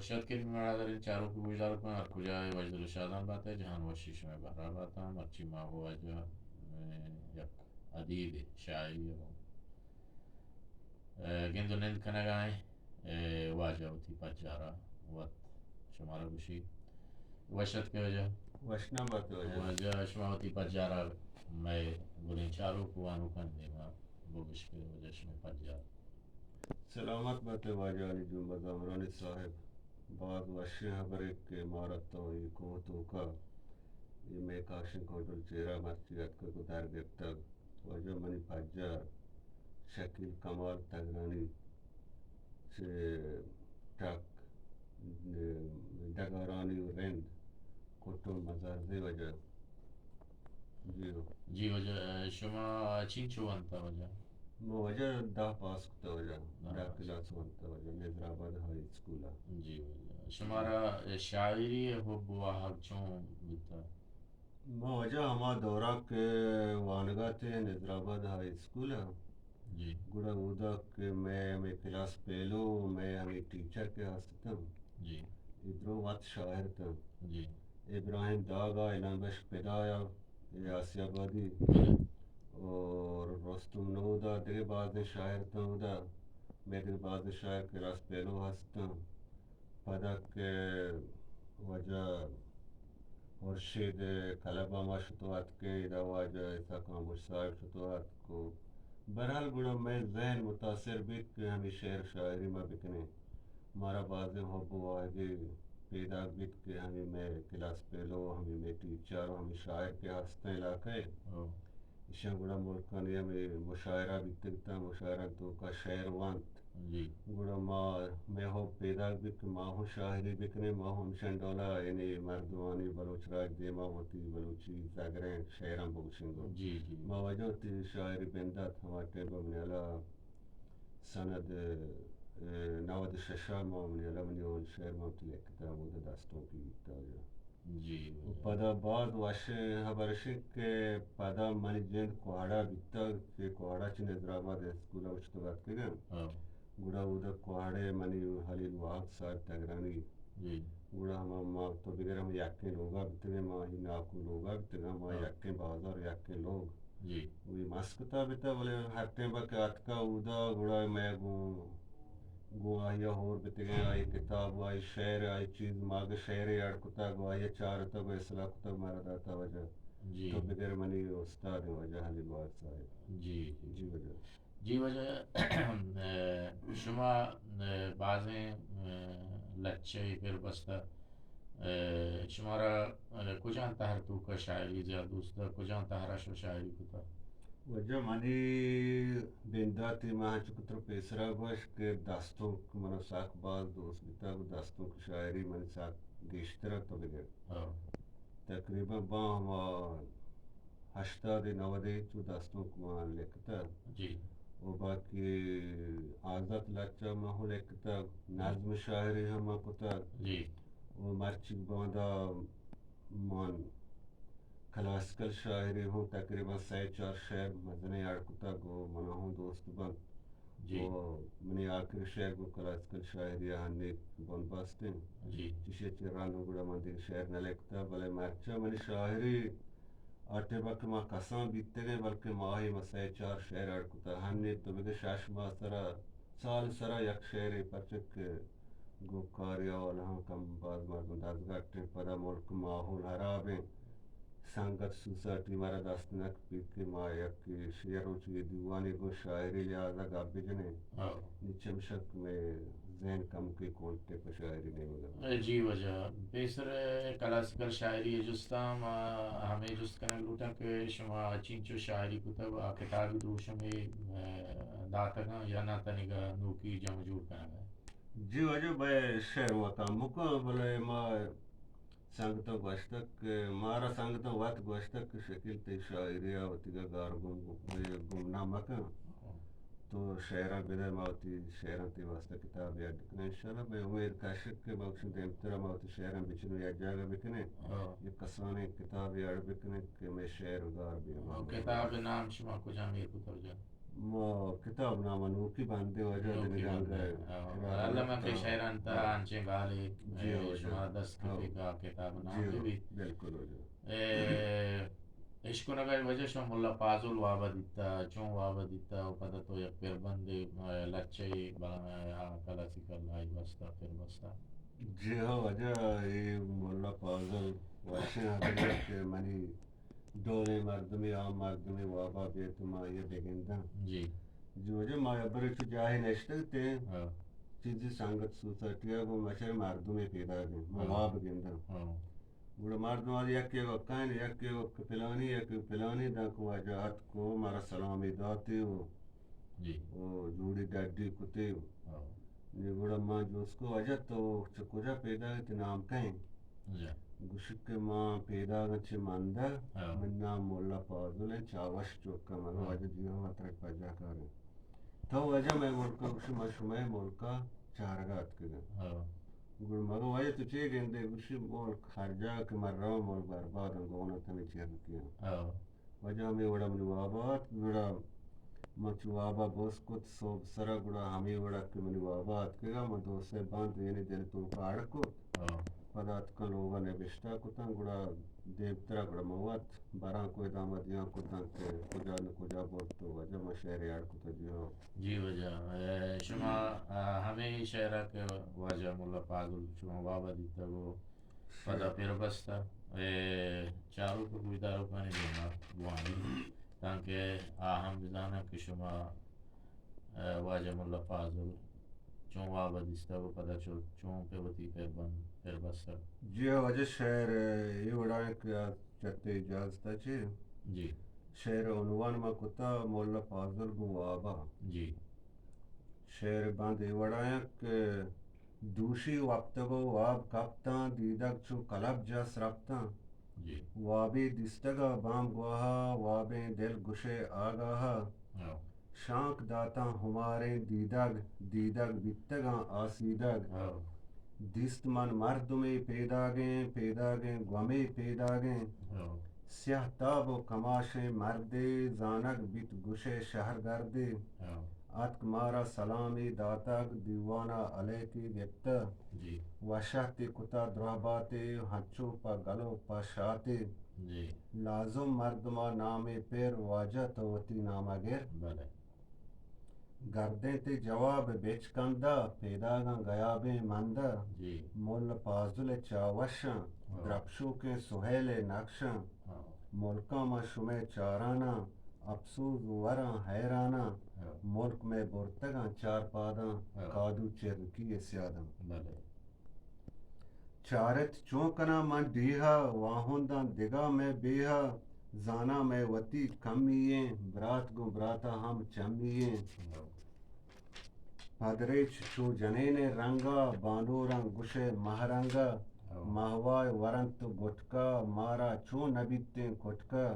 وشد کلمه برادر چارو کو گزار کن اور کجای وجد شادان بات ہے جہان و شیش میں بہرا باتا مرچی ما ہوا جو یک ادیب شاعری ہو گندو نند کنگائیں واجہ ہوتی پچارا وقت شمارا بشی وشد کے وجہ وشنا بات وجہ شماوتی پچارا میں گلین چارو کو آنو کن دیما بوگش کے وجہ شمی پچارا سلامت بات واجہ علی جنبہ زامرانی صاحب بعد وشی حبرک کے مارتا ہوئی کوتو کا یہ میں کاشن کوٹل چیرا مرچیت کو در گفتگ وجہ منی پجار شکل کمال تگرانی سے ٹک ڈگارانی و رند کٹو مزارزی وجہ جی وجہ شما چین چو انتا وجہ وجہ 10 پاس کتا وجہ 10 کلاس وانتا وجہ نیزرآباد ہائی اسکولا جی وجہ شمارا شاعری حب و حق چون بیتا وجہ ہما دورہ کے وانگا تے نیزرآباد ہائی اسکولا جی گڑا اودا کہ میں ہمیں کلاس پیلو میں ہمیں ٹیچر کے ہستم جی ادرو وقت شاعر تھا جی ابراہیم داغا اعلان بخش پیدایا یاسی آبادی اور رستم نودا دیگه بعض شاعر تنودا میں دیگه بعض شاعر کلاس پیلو ہستم پدک وجہ خورشید کلبہ ما شتوات کے ادا واجہ ایسا کاموش صاحب شتوات کو برحال گڑا میں ذہن متاثر بیت کہ ہمیں شعر شاعری میں بکنے مارا بعض حب واجہ پیدا بیت کہ ہمیں میں کلاس پیلو ہمیں میں ٹیچر ہمیں شاعر کے ہستیں علاقے اشان گڑا ملکانی ہمیں مشاعرہ بیتگتا مشاعرہ تو کا شعر وانت گڑا میں ہو پیدا بیت کہ ما ہوں شاعری بکنے ما ہوں شنڈولا یعنی مردوانی بلوچ راج دیما ہوتی بلوچی زاگریں شعران بوشنگو ما وجہ ہوتی شاعری بندات ہمارے ٹیبہ منیالا سند 96 ما منیالا منی اول شعر موتی لکھتا بودا داستوں کی بیتا وجہ پدا بعد واشے حبرشک کہ پدا منی جند کوہڑا بیتا کہ کوہڑا چی نیزرآباد اسکولا وچتو بات کے گا گڑا اودا کوہڑے منی حلیل واحد صاحب تگرانی گڑا ہما تو بگر ہم یکیں لوگا بیتگے ما ہی ناکو لوگا بیتگا ما یکیں بازار یکیں لوگ وی مسکتا بیتا بلے ہر ٹیم با کہ اتکا اودا گڑا میں گو آئیا ہور بیتگے آئی کتاب آئی شعر آئی چیز ماگ شعر یاد کتا گو آئیا چارتا گو اصلاح کتا مارا داتا وجہ تو بگر منی استاد وجہ حلیل واحد صاحب جی وجہ شما بعضیں لچے پھر بستا شمارا کجان تہر تو کا شاعری زیادہ دوستا کجان تہرا شو شاعری کتا وجہ منی بنداتی ماہ چکتر پیسرا گوش کہ داستوں منو ساک باز دوست بیتا گو داستوں کی شاعری منی ساک گیشترہ تو بگر تقریبا با ہما 80-90 چو داستوں کو وہاں لکھتا و باقی آزاد لچہ ماہو لکھتا نظم شاعری ہما کتا و مرچی باندھا مان کلاسیکل شاعری ہوں تقریبا 3-4 شعر مزنے اڑکتا گو منا ہوں دوست بند و منی آخری شعر گو کلاسیکل شاعری ہنی بند باستیں چیشے چرانو گڑا من دیکھ شعر نہ لکھتا بلے مرچہ منی شاعری آٹے باکہ ما کسان بیتے گئے بلکہ ماہی ما 3-4 شعر اڑکتا ہنی تو بگے 6 ماہ سرا سال سرا یک شعر پرچک گو کاریا والا ہم کم باز مردم دازگاٹیں پدا ملک ماحول حرابیں سنگت سوسائٹی مارا داستنک پیکے ما یک شعر چی دیوانی گو شاعری لہذا گا بجنے نیچے مشک میں ذہن کم کی کونٹے کو شاعری نہیں مگا جی وجہ بیسر کلاسیکل شاعری جستا ہمیں جست کرنے لوٹا کہ شما چینچو شاعری کتب کتابی دوش ہمیں داتا گا یا ناتا نگا نوکی جمع جوڑ کرنا گا جی وجہ بے شعر وطا مکا بلے ما سنگتا گوشتک مارا سنگتا وقت گوشتک شکل تی شاعری آوتی گا گار گمنا مکا تو شعران بدے ماوتی شعران تی واسطہ کتاب یاد کنے انشاءاللہ میں امید کاشک کہ باکشن دیمترہ ماوتی شعران بچنو یا جاگہ بکنے یہ کسانے کتاب یاد بکنے کہ میں شعر گار بھی کتاب نام شما کجا میر کتب جا ما كتاب نامنوكي بندي وجه نوکی دنيان بنده غير علامه که كتاب شیران تا انچه غالی جی وجه شما دست ہاں کفی کا کتاب جی نام بھی بالکل وجه عشق نگر وجه شما ملا پازل وابا دیتا چون وابا دیتا و پدا تو یک پیر بندی لچه کلاسیکل آئی بستا پیر بستا جی ہاں وجہ یہ مولا پازل واشن حضرت کے منی دونے مردمی عام مردمی وابا بیتما یہ بگندہ جی جو وجہ ما یبرچ جاہی نشتگتے ہاں چیزی سنگت سوسائٹیا کو مشر مردمی پیدا گئے مواب گندہ ہاں گوڑا مردم آدھی یک وقائن یک پلانی دا کو وجہات کو مارا سلامی داتی ہو جی جوڑی ڈاڈی کتے ہو ہاں گوڑا ماں جو اس کو وجہ تو کجا پیدا گئے نام کہیں جی گشک ماں پیدا گچ ماندہ ہاں من نام مولا پازل چاوش چوکا مگا وجہ دیو مطرق پجا کارے تو وجہ میں ملکا گوشی ما شمائے ملکا چارگات کگا ہاں گوڑ مگا وجہ تو چے گندے گوشی ملک خرجا کے مر رہا ملک برباد انگونا تمی چیر کیا ہاں وجہ ہمیں وڑا منی وابات گوڑا مچ وابا بوس کت صوب سرا گوڑا ہمیں وڑا کے منی وابات کگا ما دوسے باند وینی دل تو پاڑ کت ہاں پدات کا لوگا نے بشتا کتا گوڑا دیوترا گوڑا موات بران کوئی دامدیاں کتا کہ کجا نہ کجا بولت تو وجہ ما شہر یار کتا جی ہو جی وجہ شما ہمیں شہرہ کے واجہ مولا پازل شما بابا دیتا وہ پدا پیر بستا چاروں کو کوئی دارو پانی دینا بوانی تاکہ ہم بزانا کہ شما واجہ مولا پازل چون بابا دیستا وہ پدا چون پہ وطی پیر بستا جی ہو وجہ شہر یہ وڑا ایک چتے اجازتا چھے جی شہر عنوان ما کتا مولا پازل گو وابا جی شہر باند یہ وڑا ایک دوشی وقتگو واب کپتاں دیدک چو کلب جاس رفتاں جی وابی دستگا بام گواہا وابیں دل گشے آگاہا شانک داتا ہمارے دیدگ بیتگاں آسیدگ دست من مردمی پیداگیں گومی پیداگیں سیاہ تاب و کماشیں مردے زانگ بیت گشے شہر گردے اتک مارا سلامی داتگ دیوانا علیکی گپتا وشہتی کتا درہباتے ہنچو پا گلو پا شاتے لازم مردما نام پیر واجہ توتی نامہ گر گردیں تے جواب بیچ کندہ پیداگاں گیابیں مندہ مول پازل چاوشاں درپشو کے سہیل نقشاں ملکہ ما شمع چارانا افسوس وراں حیرانا ملک میں برتگاں چار پاداں کادو چرکی سیاداں چارت چونکنا من دیہا واہنداں دگا میں بیہا زانا میں وتی کمییں برات گو براتا ہم چمییں پدریچ چو جنین رنگا باندوراں گشے مہرنگا مہوائے ورنت گٹکا مارا چو نبیتیں کٹکا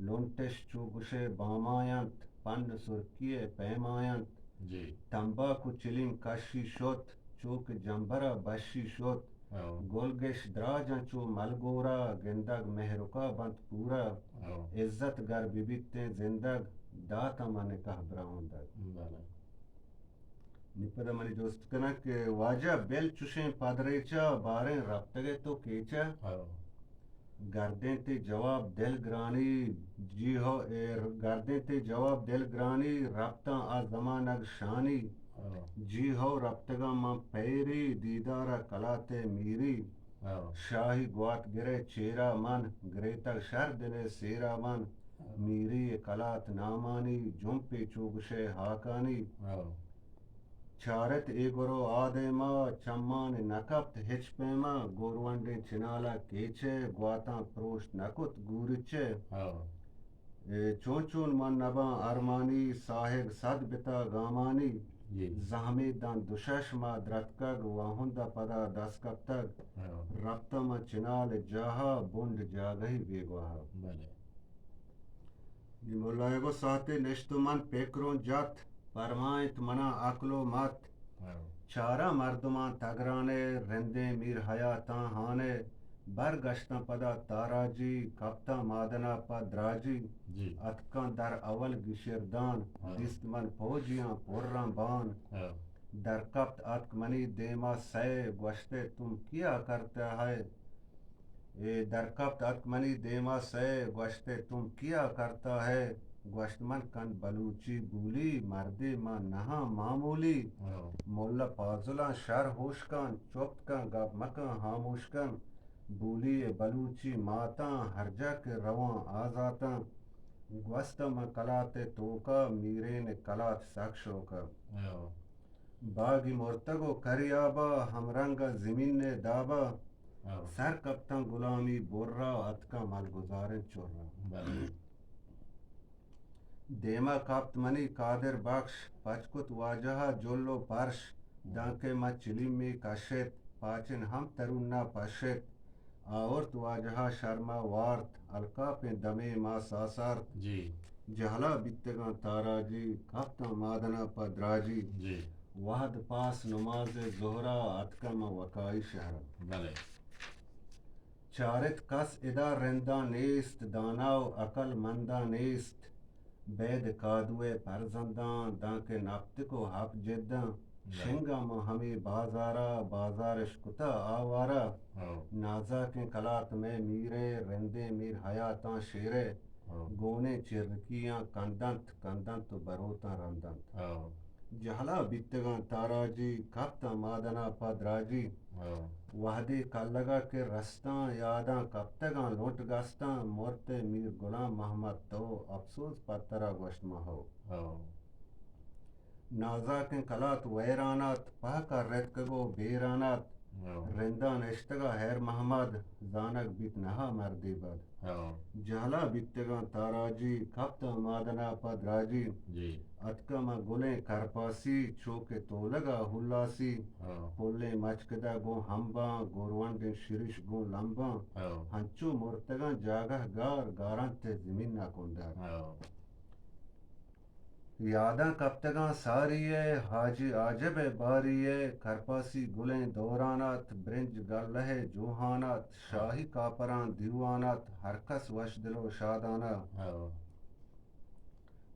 لنٹش چو گشے بامائنت پن سرکیے پیمائنت تمباکو چلین کشی شت چوک جمبرا بشی شت گلگش دراجاں چو ملگورا گندگ مہرکا بنت پورا عزت گر بیبیتیں زندگ داتا من کہ براہندگ نپدہ منی دوست کنا کہ واجہ بیل چوشیں پادریچا باریں رفتگے تو کیچا گردیں تے جواب دل گرانی جی ہو گردیں تے جواب دل گرانی رفتاں آ زمانگ شانی جی ہو رفتگاں ماں پیری دیدارا کلاتے میری شاہی گوات گرے چیرا من گرے تک شر دلے سیرا من میری کلات نامانی جمپی چوگشے ہاکانی چارت ایگرو آدیما چمان نکبت ہچ پیما گورونڈے چنالا کیچے گواتاں پروشت نکت گورچے چون چون من نبا ارمانی ساہگ صد بتا گامانی زہمی دان دوشش ما درتکگ واہندہ پدا دسکبتگ ربتا ما چنال جاہا بند جاگہی بیگواہا یہ مولائے گو ساتے نشتو من پیکرون جات فرمائت منا عقل و مت چارہ مردمان تگرانے رندیں میر حیاتاں ہانے برگشتن پدا تاراجی کپتا مادنا پا دراجی جی اتکان در اول گشردان ہاں دیست من پوجیاں پورران بان ہاں در کپت اتک منی دیما سے گوشتے تم کیا کرتا ہے در کپت اتک منی دیما سے گوشتے تم کیا کرتا ہے گوشت من کن بلوچی بولی مردی من نہا معمولی ہاں مولا پازلا شر ہوشکان چوپت کن گپ مکان خاموشکن بولی بلوچی ماتاں ہر جا کے رواں آزاتاں گوستم کلات توکا میرین کلات سکشوکا ہاں باغی مرتگو کریابا ہم رنگا زمین دابا ہاں سر کپتن غلامی برا اتکا مل گزارن چورا بلے دیما کپت منی قادر بخش پچکت واجہا جلو پرش دانکے ما چلی میں کشت پاچن ہم ترون پشت آورت واجہا شرما وارت الکاپ دمے ما ساسارت جی جہلا بیتگاں تاراجی کپتاں مادنا پا دراجی جی وحد پاس نماز زہرا اتکم وکائی شہرا بلے چارت کس ادا رندہ نیست داناو عقل مندہ نیست بید کادوے پرزنداں دانکے نفت کو حق جداں شنگم ہمیں بازارا بازارش کتا آوارا ہاں نازاکیں کلات میں میرے رندے میر حیاتاں شیرے ہاں گونے چرکیاں کندنت کندنت بروتاں رندنت ہاں جہلا بیتگاں تاراجی کپتاں مادنا پا دراجی ہاں وحدی کلگا کے رستاں یاداں کپتگاں لوٹ گستاں مورتے میر غلام محمد تو افسوس پترا گوشت مہو ہاں نازاکیں کلات ویرانات پاکا ریتکگو بیرانات ہاں رندان اشتگا حیر محمد زانک بیت نہا مردی بد ہاں جہلا بیتگاں تاراجی کپتاں مادنا پا دراجی جی اتکم گلیں کرپاسی چوکے تولگا ہلاسی ہاں پولے مچکدہ گو ہمباں گورونڈیں شرش گو لمباں ہاں ہنچو مرتگاں جاگہ گار گارانتے زمین نہ کندہ ہاں یاداں کپتگاں ساریے حاجی عاجب باریے کرپاسی گلیں دورانات برنج گلہ جوہانات شاہی کاپران دیوانات ہر کس وش دلو شادانہ ہاں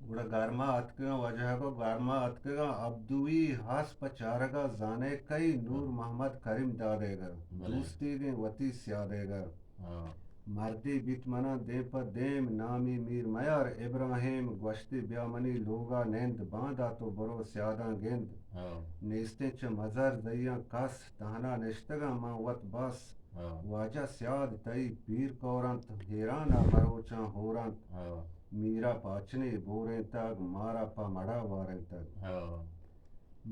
گوڑا گارما اتکگاں وجہ کو گارما اتکگاں عبدوی ہاس پچارگا زانے کئی نور محمد کریم دادے گا دوستی گیں وتی سیادے گا ہاں مردی بیت منا دیم پا دیم نامی میر میار ابراہیم گوشتی بیا منی لوگا نیند باندھا تو برو سیاداں گند ہاں نیستیں چھ مزار زیاں کس تہنا نشتگاں ماں وط بس ہاں واجہ سیاد تئی پیر کورنت حیرانا مروچاں ہورنت ہاں میرا پاچنے بوریں تگ مارا پا مڑا واریں تگ ہاں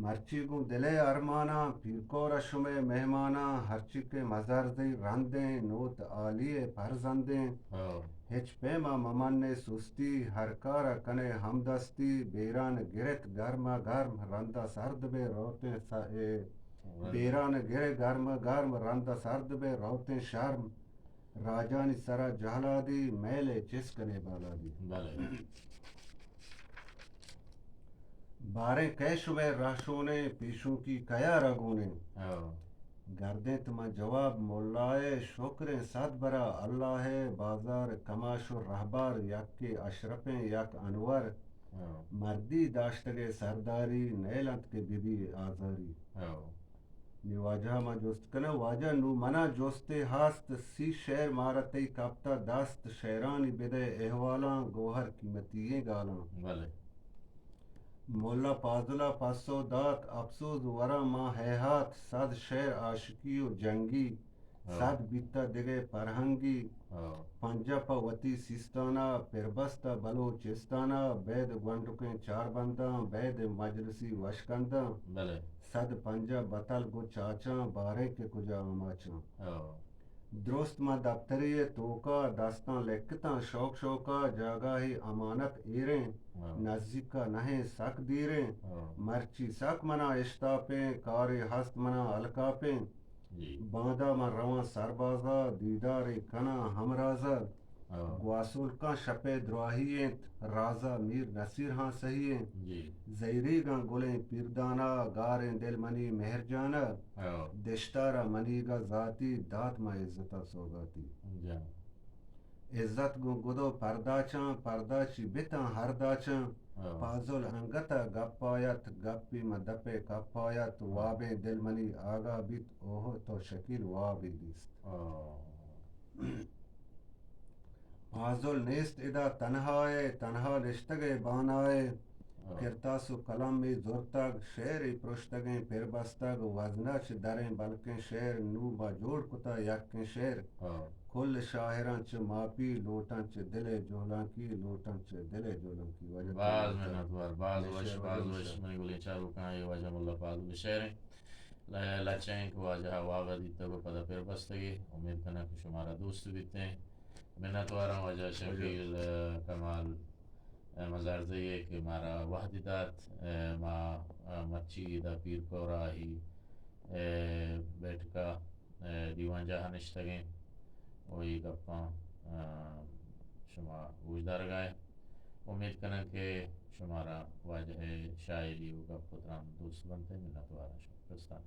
مرچی گوں دلے ارمانا پیرکورا شمے مہمانا ہرچی کے مزار دی رندیں نوت آلیے پرزندیں ہاں ہچ پیما ممن سستی ہر کارا کنے ہمدستی بیران گرت گرما گرم رندہ سرد بے روتیں بیران گرے گرم گرم رندہ سرد بے روتیں شرم راجانی سرا جہلا دی میلے چسکنے بالا دی بلے باریں کیش میں راشونے پیشوں کی کیا رگونے ہاں گردیں تمہ جواب مولائے شکریں صد برا اللہ ہے بازار کماش و رہبار یک کے اشرفیں یک انور ہاں مردی داشتگے سرداری نیلنت کے بی بی آزاری ہاں نی واجہ ما جوست کنا واجہ نو منا جوستے ہاست سی شیر مارتی کپتا دست شیرانی بدے احوالاں گوہر قیمتییں گالاں بلے مولا پازلا پسو دات افسوس ورا ماں ہے ہاتھ صد شیر عاشقی و جنگی صد بیتا دگے پرہنگی ہاں پنجا پا وتی سیستانا پربستا بلوچستانا بید گونڈکیں چار بنداں بید مجلسی وشکنداں بلے صد پنجا بطل گو چاچاں بارے کے کجا آماچاں ہاں درست ما دفتری توکا دستاں لکھتاں شوق شوقا جاگاہی امانت ایریں نزدیکا نہیں سک دیریں مرچی سک منا اشتاپیں کاری ہست منا الکاپیں جی باندھا من رواں سربازا دیداری کنا ہمرازا گواسول کا شپ دراہی رازا میر نصیر ہاں صحیح جی زیری گاں گلیں پیردانا گاریں دل منی مہر جانا دشتارا منی گا ذاتی دات ما عزتا سوگاتی جا عزت گو گدو پرداچاں پرداچی بیتاں ہر داچاں پازل انگتا گپایت گپی مدپے کپایت وابیں دل منی آگا بیت اوہ تو شکیل وابی دیست پازل نیست ادا تنہائے تنہا نشتگے بانائے کرتاسو کلم میں زورتگ شعری پرشتگیں پھر بستگ وزنہ چ دریں بلکیں شعر نو با جوڑ کتا یکیں شعر کل شاعراں چ ماپی لوٹاں چ دل جولاں کی لوٹاں چ دل جولاں کی بعض محنت ور بعض وش منی گلی چارو کہاں یہ وجہ ملا پازل شعریں لچیں کو واجہ واغ دیتا کو پدا پھر بستگی امید کنا کہ شمارا دوست بیتے ہیں محنت وارا وجہ شکیل کمال مزار زیے کہ مارا وحدیدات ما مچی دا پیر کو راہی بیٹکا دیوان جہاں نشتگیں وہی گپاں شما وجدار گائے امید کرنا کہ شمارا واجہ شاعری و گپ پتران دوست بنتے ہیں منت وارا شکرستان